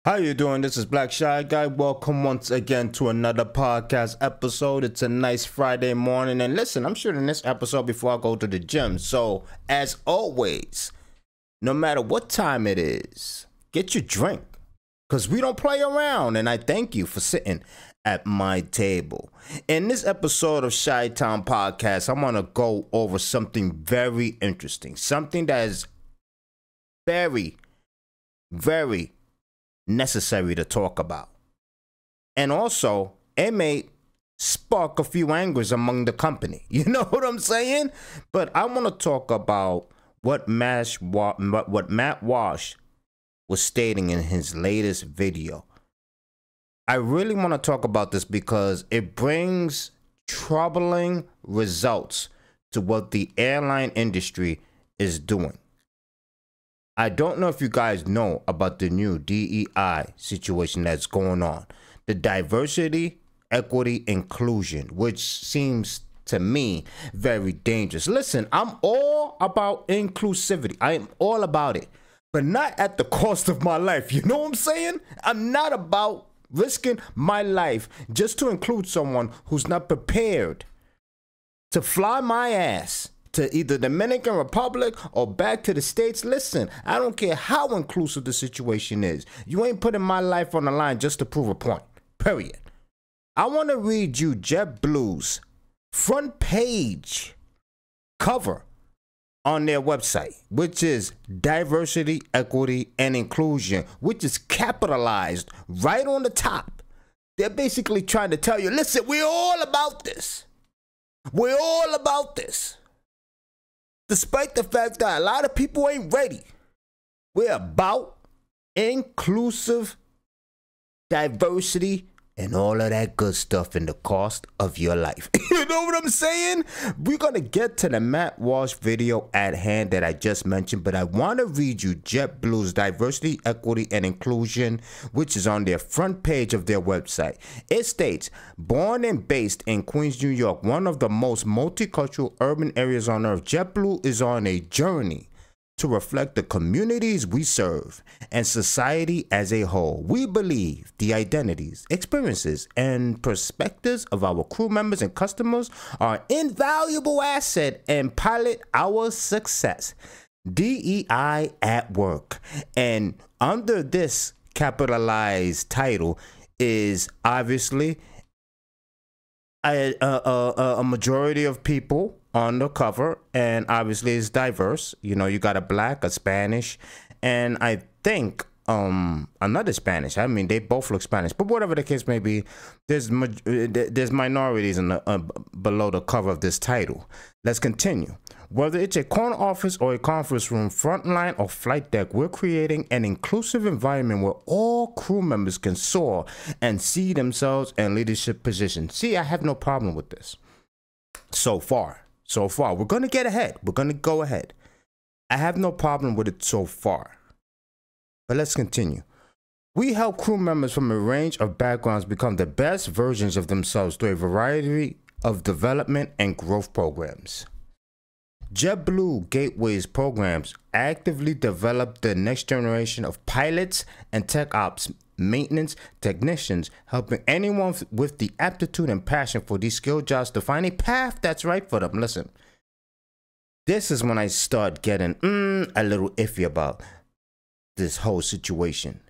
How you doing? This is Black Shy Guy. Welcome once again to another podcast episode. It's a nice Friday morning. And listen, I'm shooting this episode before I go to the gym. So, as always, no matter what time it is, get your drink. Because we don't play around. And I thank you for sitting at my table. In this episode of Shy Town Podcast, I want to go over something very interesting. Something that is very necessary to talk about. And also, it may spark a few angers among the company. You know what I'm saying? But I want to talk about what Matt Walsh was stating in his latest video. I really want to talk about this because it brings troubling results to what the airline industry is doing. I don't know if you guys know about the new DEI situation that's going on. The diversity, equity, inclusion, which seems to me very dangerous. Listen, I'm all about inclusivity. I am all about it, but not at the cost of my life. You know what I'm saying? I'm not about risking my life just to include someone who's not prepared to fly my ass to either Dominican Republic or back to the States. Listen, I don't care how inclusive the situation is. You ain't putting my life on the line just to prove a point. Period. I want to read you JetBlue's front page cover on their website, which is diversity, equity, and inclusion, which is capitalized right on the top. They're basically trying to tell you, listen, we're all about this. We're all about this. Despite the fact that a lot of people ain't ready, we're about inclusive diversity and all of that good stuff in the cost of your life. You know what I'm saying? We're going to get to the Matt Walsh video at hand that I just mentioned, but I want to read you JetBlue's diversity, equity, and inclusion, which is on their front page of their website. It states, born and based in Queens, New York, one of the most multicultural urban areas on earth, JetBlue is on a journey to reflect the communities we serve and society as a whole. We believe the identities, experiences, and perspectives of our crew members and customers are an invaluable asset and pilot our success. DEI at work. And under this capitalized title is obviously a majority of people on the cover, and obviously it's diverse. You know, you got a black, a Spanish, and I think another Spanish. I mean, they both look Spanish, but whatever the case may be, there's minorities in the below the cover of this title. Let's continue. Whether it's a corner office or a conference room, frontline or flight deck, we're creating an inclusive environment where all crew members can soar and see themselves in leadership positions. See, I have no problem with this. So far. We're going to get ahead. We're going to go ahead. I have no problem with it so far. But let's continue. We help crew members from a range of backgrounds become the best versions of themselves through a variety of development and growth programs. JetBlue Gateway's programs actively develop the next generation of pilots and tech ops maintenance technicians, helping anyone with the aptitude and passion for these skill jobs to find a path that's right for them. Listen, this is when I start getting a little iffy about this whole situation.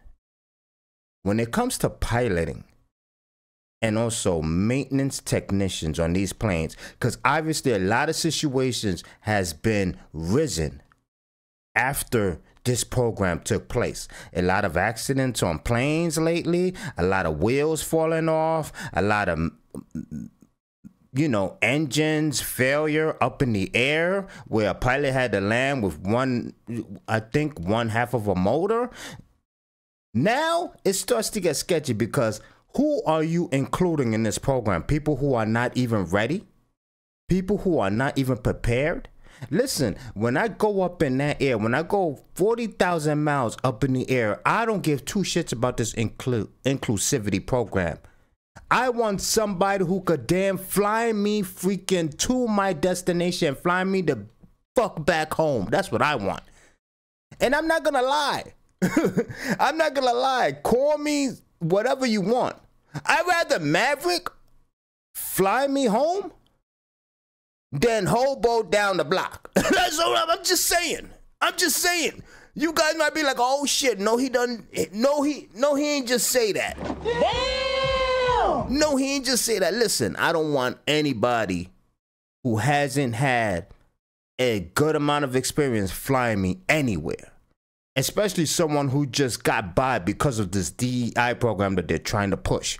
When it comes to piloting and also maintenance technicians on these planes, because obviously a lot of situations has been risen after this program took place. A lot of accidents on planes lately, a lot of wheels falling off, a lot of, you know, engines failure up in the air where a pilot had to land with one half of a motor. Now it starts to get sketchy because who are you including in this program? People who are not even ready? People who are not even prepared? Listen, when I go up in that air, when I go 40,000 miles up in the air, I don't give two shits about this inclusivity program. I want somebody who could damn fly me freaking to my destination, fly me the fuck back home. That's what I want. And I'm not gonna lie. I'm not gonna lie. Call me whatever you want. I'd rather Maverick fly me home than hobo down the block. That's all I'm just saying. I'm just saying. You guys might be like, oh shit, no, he doesn't. No, he ain't just say that. Damn! No, he ain't just say that. Listen, I don't want anybody who hasn't had a good amount of experience flying me anywhere. Especially someone who just got by because of this DEI program that they're trying to push.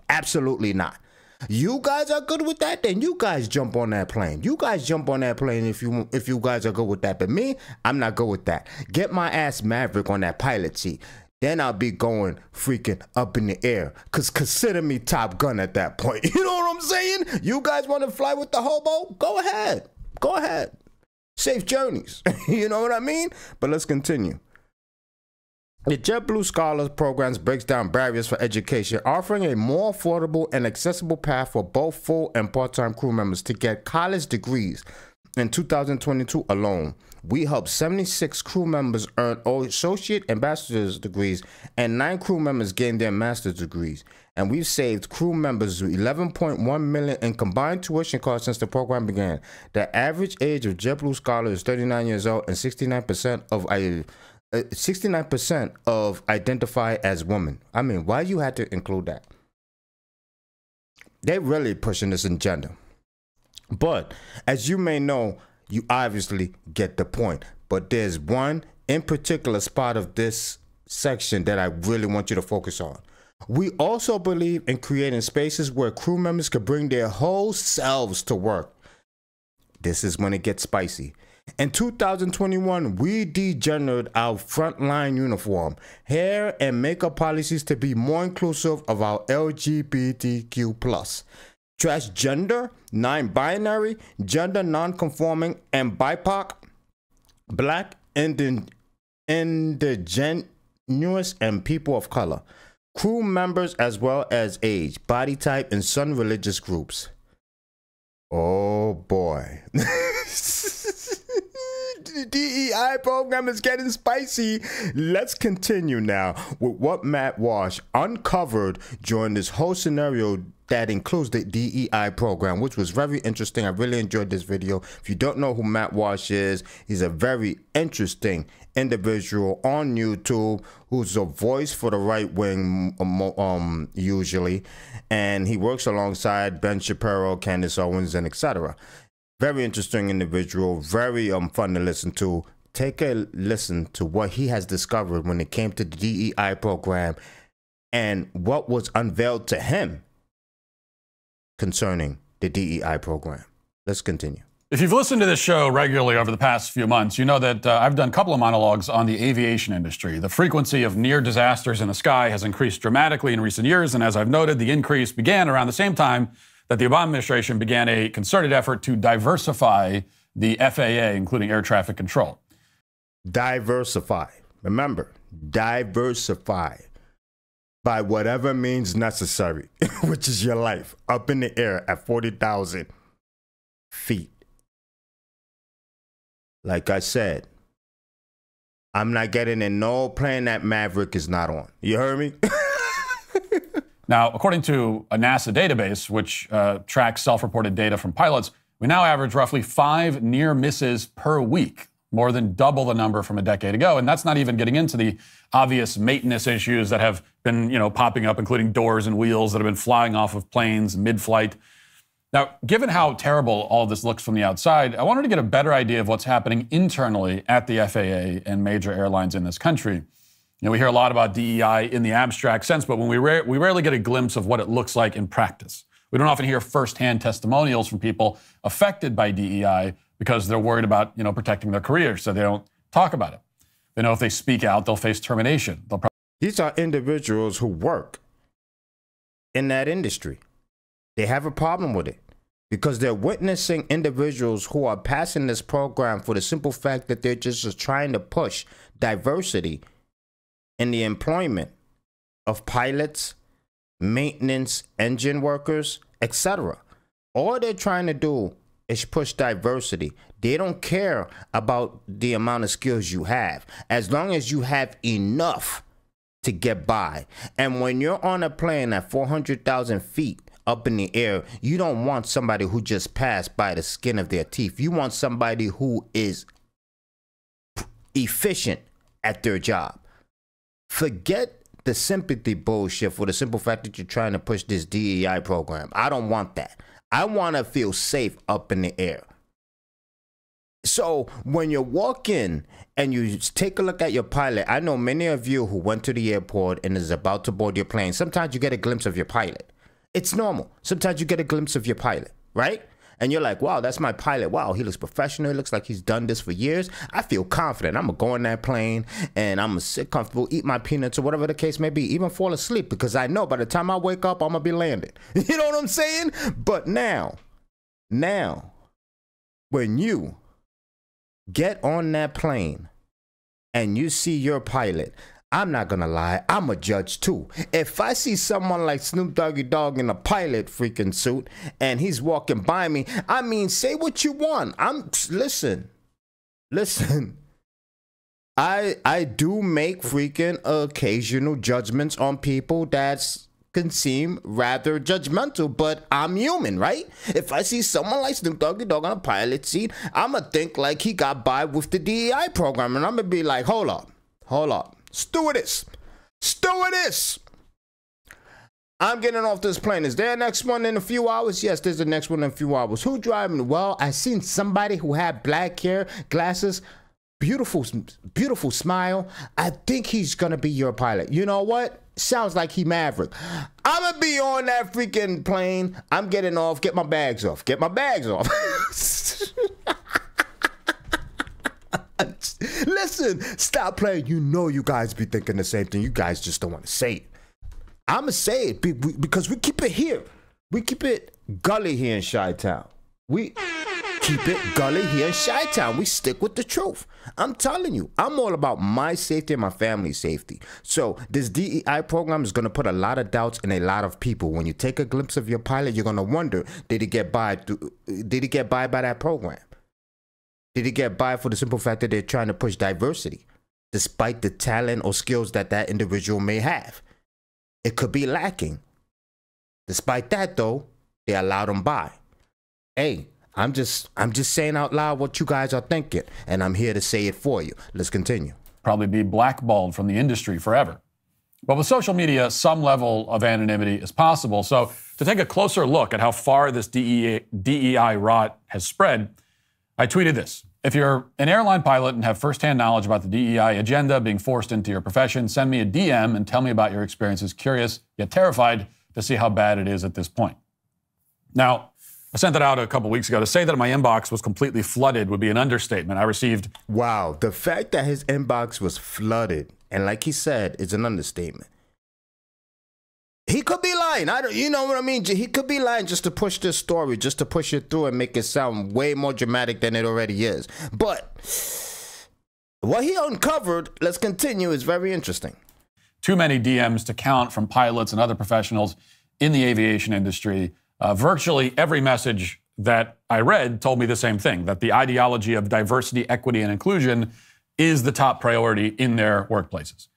Absolutely not. You guys are good with that, then you guys jump on that plane. You guys jump on that plane if you guys are good with that. But me, I'm not good with that. Get my ass Maverick on that pilot seat. Then I'll be going freaking up in the air. Because consider me Top Gun at that point. You know what I'm saying? You guys want to fly with the hobo? Go ahead. Go ahead. Safe journeys. You know what I mean? But let's continue. The JetBlue Scholars Programs breaks down barriers for education, offering a more affordable and accessible path for both full and part-time crew members to get college degrees. In 2022 alone, we helped 76 crew members earn associate and bachelor's degrees, and 9 crew members gained their master's degrees. And we've saved crew members $11.1 million in combined tuition costs since the program began. The average age of JetBlue scholars is 39 years old, and 69% of identify as women. I mean, why you had to include that? They're really pushing this agenda. But as you may know, you obviously get the point. But there's one in particular spot of this section that I really want you to focus on. We also believe in creating spaces where crew members can bring their whole selves to work. This is when it gets spicy. In 2021, we degenerated our frontline uniform, hair, and makeup policies to be more inclusive of our LGBTQ+. Transgender, non-binary, gender non-conforming, and BIPOC, Black, indigenous, and people of color. Crew members as well as age, body type, and some religious groups. Oh boy. The DEI program is getting spicy. Let's continue now with what Matt Walsh uncovered during this whole scenario that includes the DEI program, which was very interesting. I really enjoyed this video. If you don't know who Matt Walsh is, he's a very interesting individual on YouTube who's a voice for the right wing usually, and he works alongside Ben Shapiro, Candace Owens, and etc. Very interesting individual, very fun to listen to. Take a listen to what he has discovered when it came to the DEI program and what was unveiled to him concerning the DEI program. Let's continue. If you've listened to this show regularly over the past few months, you know that I've done a couple of monologues on the aviation industry. The frequency of near disasters in the sky has increased dramatically in recent years, and as I've noted, the increase began around the same time that the Obama administration began a concerted effort to diversify the FAA, including air traffic control. Diversify. Remember, diversify by whatever means necessary, which is your life, up in the air at 40,000 feet. Like I said, I'm not getting in no plane that Maverick is not on. You heard me? Now, according to a NASA database, which tracks self-reported data from pilots, we now average roughly 5 near misses per week, more than double the number from a decade ago. And that's not even getting into the obvious maintenance issues that have been, popping up, including doors and wheels that have been flying off of planes mid-flight. Now, given how terrible all of this looks from the outside, I wanted to get a better idea of what's happening internally at the FAA and major airlines in this country. We hear a lot about DEI in the abstract sense, but when we rarely get a glimpse of what it looks like in practice. We don't often hear firsthand testimonials from people affected by DEI because they're worried about, protecting their career, so they don't talk about it. They know if they speak out, they'll face termination. These are individuals who work in that industry. They have a problem with it because they're witnessing individuals who are passing this program for the simple fact that they're just trying to push diversity in the employment of pilots, maintenance, engine workers, etc. All they're trying to do is push diversity. They don't care about the amount of skills you have, as long as you have enough to get by. And when you're on a plane at 400,000 feet up in the air, you don't want somebody who just passed by the skin of their teeth. You want somebody who is efficient at their job. Forget the sympathy bullshit for the simple fact that you're trying to push this DEI program. I don't want that. I want to feel safe up in the air. So when you walk in and you take a look at your pilot, I know many of you who went to the airport and is about to board your plane, sometimes you get a glimpse of your pilot. It's normal. Sometimes you get a glimpse of your pilot, right? And you're like, wow, that's my pilot. Wow, he looks professional. He looks like he's done this for years. I feel confident. I'm going to go in that plane and I'm going to sit comfortable, eat my peanuts or whatever the case may be, even fall asleep, because I know by the time I wake up, I'm going to be landed. You know what I'm saying? But now, when you get on that plane and you see your pilot, I'm not gonna lie, I'm a judge too. If I see someone like Snoop Doggy Dogg in a pilot freaking suit and he's walking by me, I mean, say what you want. Listen. I do make freaking occasional judgments on people that can seem rather judgmental, but I'm human, right? If I see someone like Snoop Doggy Dogg on a pilot seat, I'ma think like he got by with the DEI program, and I'm gonna be like, hold up. Stewardess, I'm getting off this plane. Is there a next one in a few hours? Yes, there's the next one in a few hours. Who driving? Well, I seen somebody who had black hair, glasses, beautiful smile. I think he's gonna be your pilot. You know what? Sounds like he Maverick. I'm gonna be on that freaking plane. I'm getting off. Get my bags off. Listen, stop playing. You know you guys be thinking the same thing. You guys just don't want to say it. I'm going to say it because we keep it here. We keep it gully here in Chi-Town. We keep it gully here in Chi-Town. We stick with the truth. I'm telling you, I'm all about my safety and my family's safety. So this DEI program is going to put a lot of doubts in a lot of people. When you take a glimpse of your pilot, you're going to wonder, did he get by by that program? Did he get by for the simple fact that they're trying to push diversity, despite the talent or skills that that individual may have? It could be lacking. Despite that, though, they allowed him by. Hey, I'm just saying out loud what you guys are thinking, and I'm here to say it for you. Let's continue. Probably be blackballed from the industry forever. But with social media, some level of anonymity is possible. So to take a closer look at how far this DEI rot has spread, I tweeted this. If you're an airline pilot and have firsthand knowledge about the DEI agenda being forced into your profession, send me a DM and tell me about your experiences. Curious, yet terrified to see how bad it is at this point. Now, I sent that out a couple weeks ago. To say that my inbox was completely flooded would be an understatement. I received... Wow, the fact that his inbox was flooded, and like he said, is an understatement. He could be lying. You know what I mean? He could be lying just to push this story, just to push it through and make it sound way more dramatic than it already is. But what he uncovered, let's continue, is very interesting. Too many DMs to count from pilots and other professionals in the aviation industry. Virtually every message that I read told me the same thing, that the ideology of diversity, equity, and inclusion is the top priority in their workplaces.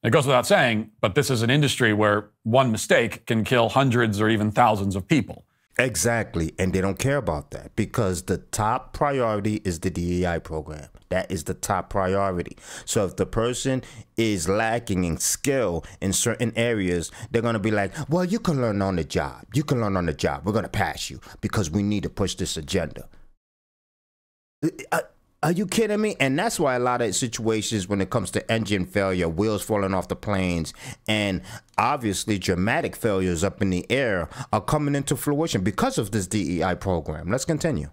It goes without saying, but this is an industry where one mistake can kill hundreds or even thousands of people. Exactly, and they don't care about that because the top priority is the DEI program. That is the top priority. So if the person is lacking in skill in certain areas, they're going to be like, well, you can learn on the job. You can learn on the job. We're going to pass you because we need to push this agenda. Are you kidding me? And that's why a lot of situations when it comes to engine failure, wheels falling off the planes, and obviously dramatic failures up in the air are coming into fruition because of this DEI program. Let's continue.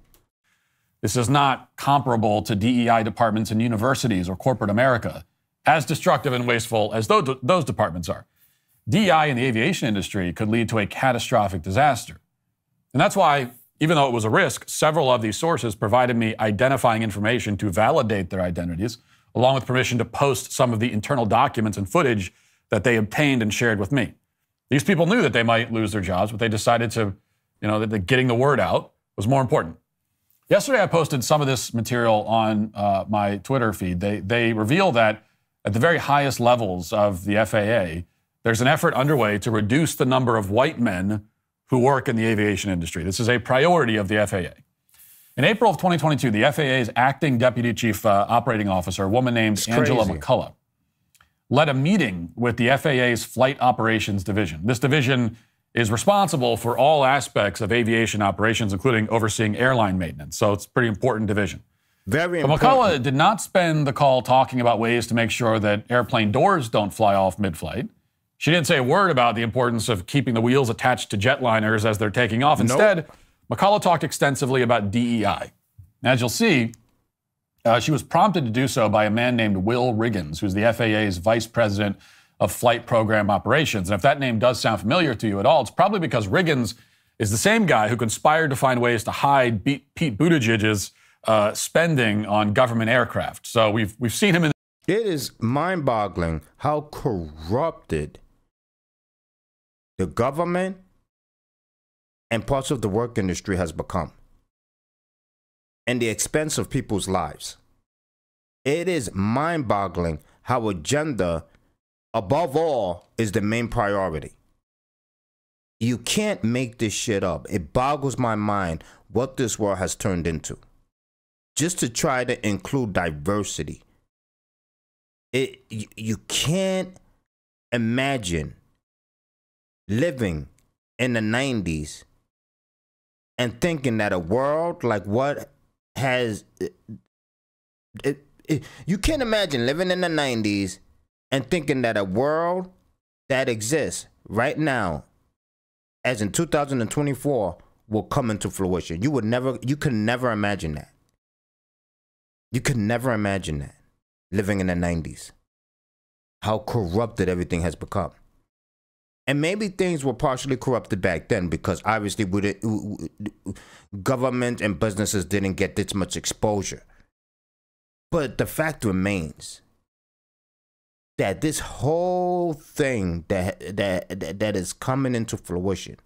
This is not comparable to DEI departments in universities or corporate America, as destructive and wasteful as those departments are. DEI in the aviation industry could lead to a catastrophic disaster. And that's why, even though it was a risk, several of these sources provided me identifying information to validate their identities, along with permission to post some of the internal documents and footage that they obtained and shared with me. These people knew that they might lose their jobs, but they decided to, that getting the word out was more important. Yesterday, I posted some of this material on my Twitter feed. They reveal that at the very highest levels of the FAA, there's an effort underway to reduce the number of white men who work in the aviation industry. This is a priority of the FAA. In April of 2022, the FAA's acting deputy chief operating officer, a woman named Angela McCullough, led a meeting with the FAA's Flight Operations Division. This division is responsible for all aspects of aviation operations, including overseeing airline maintenance. So it's a pretty important division. Very but important. McCullough did not spend the call talking about ways to make sure that airplane doors don't fly off mid-flight. She didn't say a word about the importance of keeping the wheels attached to jetliners as they're taking off. Instead, McCullough talked extensively about DEI. As you'll see, she was prompted to do so by a man named Will Riggins, who's the FAA's vice president of flight program operations. And if that name does sound familiar to you at all, it's probably because Riggins is the same guy who conspired to find ways to hide Pete Buttigieg's spending on government aircraft. So we've seen him in. It is mind-boggling how corrupted the government and parts of the work industry has become, and the expense of people's lives. It is mind-boggling how agenda, above all, is the main priority. You can't make this shit up. It boggles my mind what this world has turned into. Just to try to include diversity. You can't imagine living in the 90s and thinking that a world like what has... you can't imagine living in the 90s and thinking that a world that exists right now, as in 2024, will come into fruition. You could never imagine that. You could never imagine that, living in the 90s. How corrupted everything has become. And maybe things were partially corrupted back then because obviously government and businesses didn't get this much exposure. But the fact remains that this whole thing that is coming into fruition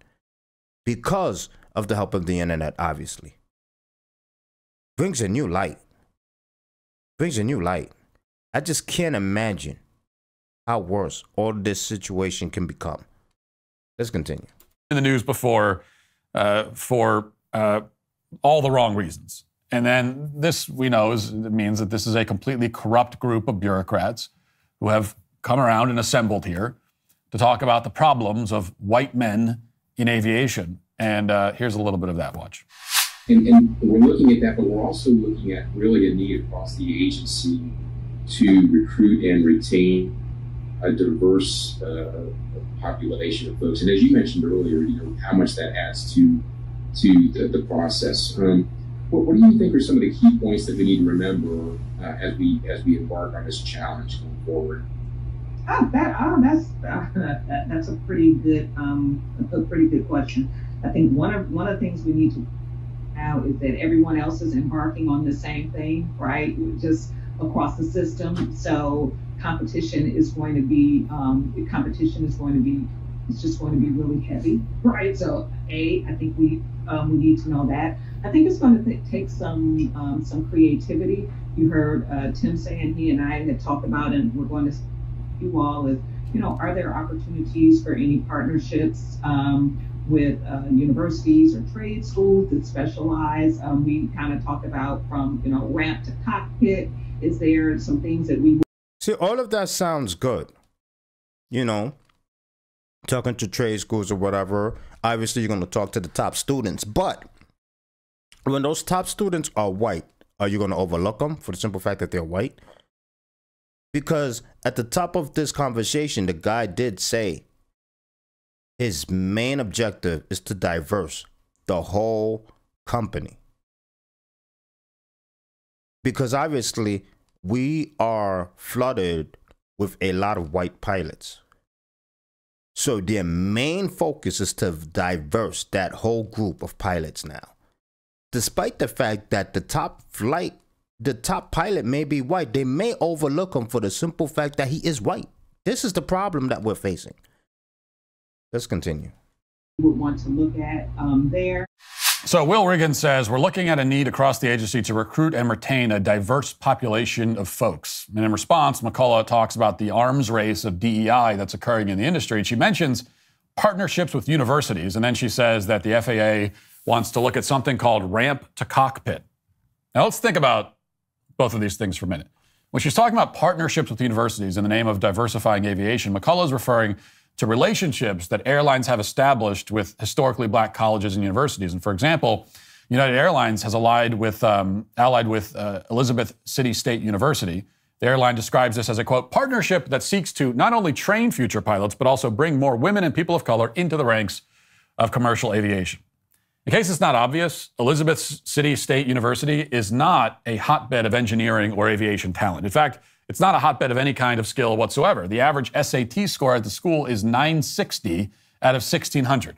because of the help of the internet, obviously, brings a new light. Brings a new light. I just can't imagine how worse all this situation can become. Let's continue. In the news before for all the wrong reasons. And then this, we know, means that this is a completely corrupt group of bureaucrats who have come around and assembled here to talk about the problems of white men in aviation. And here's a little bit of that. Watch. And we're looking at that, but we're also looking at really a need across the agency to recruit and retain a diverse population of folks. And as you mentioned earlier, you know, how much that adds to the process. What do you think are some of the key points that we need to remember as we embark on this challenge going forward? That's a pretty good question. I think one of the things we need to now is that everyone else is embarking on the same thing, right? Just across the system. So competition is going to be it's just going to be really heavy, right? So I think we need to know that. I think it's going to take some creativity. You heard Tim saying he and I had talked about, and we're going to you all is, you know, are there opportunities for any partnerships with universities or trade schools that specialize? We kind of talked about from, you know, ramp to cockpit. Is there some things that we... See, all of that sounds good. You know, talking to trade schools or whatever. Obviously, you're going to talk to the top students. But when those top students are white, are you going to overlook them for the simple fact that they're white? Because at the top of this conversation, the guy did say his main objective is to diverse the whole company. Because obviously, we are flooded with a lot of white pilots. So their main focus is to diverse that whole group of pilots now. Despite the fact that the top pilot may be white, they may overlook him for the simple fact that he is white. This is the problem that we're facing. Let's continue. Would want to look at there. So Will Regan says, we're looking at a need across the agency to recruit and retain a diverse population of folks. And in response, McCullough talks about the arms race of DEI that's occurring in the industry. And she mentions partnerships with universities. And then she says that the FAA wants to look at something called ramp to cockpit. Now let's think about both of these things for a minute. When she's talking about partnerships with universities in the name of diversifying aviation, McCullough is referring to relationships that airlines have established with historically black colleges and universities. And for example, United Airlines has allied with Elizabeth City State University. The airline describes this as a, quote, partnership that seeks to not only train future pilots, but also bring more women and people of color into the ranks of commercial aviation. In case it's not obvious, Elizabeth City State University is not a hotbed of engineering or aviation talent. In fact, it's not a hotbed of any kind of skill whatsoever. The average SAT score at the school is 960 out of 1,600,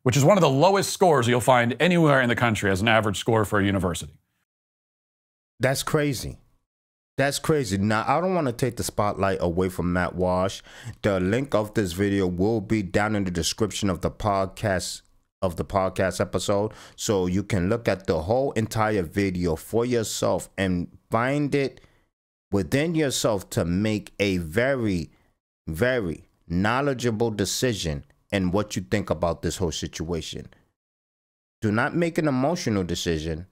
which is one of the lowest scores you'll find anywhere in the country as an average score for a university. That's crazy. That's crazy. Now, I don't want to take the spotlight away from Matt Walsh. The link of this video will be down in the description of the podcast episode, so you can look at the whole entire video for yourself and find it within yourself to make a very, very knowledgeable decision in what you think about this whole situation. Do not make an emotional decision.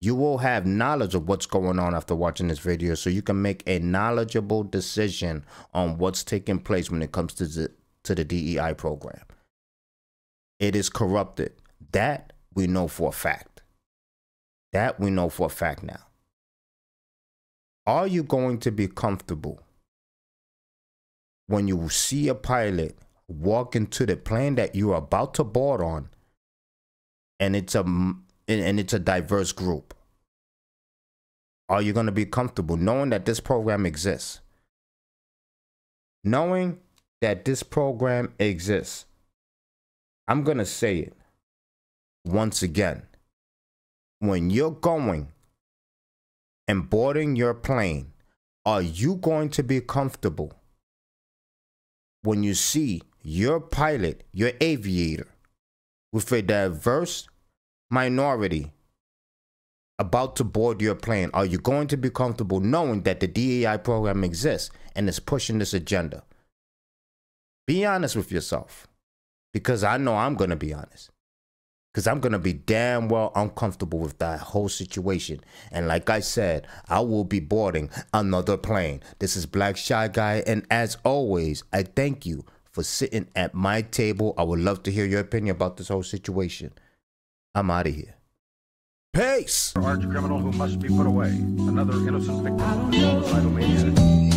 You will have knowledge of what's going on after watching this video, so you can make a knowledgeable decision on what's taking place when it comes to the DEI program. It is corrupted. That we know for a fact. That we know for a fact now. Are you going to be comfortable when you see a pilot walk into the plane that you're about to board on, and it's a diverse group? Are you going to be comfortable knowing that this program exists? Knowing that this program exists. I'm going to say it once again. When you're going and boarding your plane, are you going to be comfortable when you see your pilot, your aviator, with a diverse minority about to board your plane? Are you going to be comfortable knowing that the DEI program exists and is pushing this agenda? Be honest with yourself, because I know I'm going to be honest. Because I'm going to be damn well uncomfortable with that whole situation. And like I said, I will be boarding another plane. This is Black Shy Guy. And as always, I thank you for sitting at my table. I would love to hear your opinion about this whole situation. I'm out of here. Peace. Arch criminal who must be put away. Another innocent victim of suicidal maniac.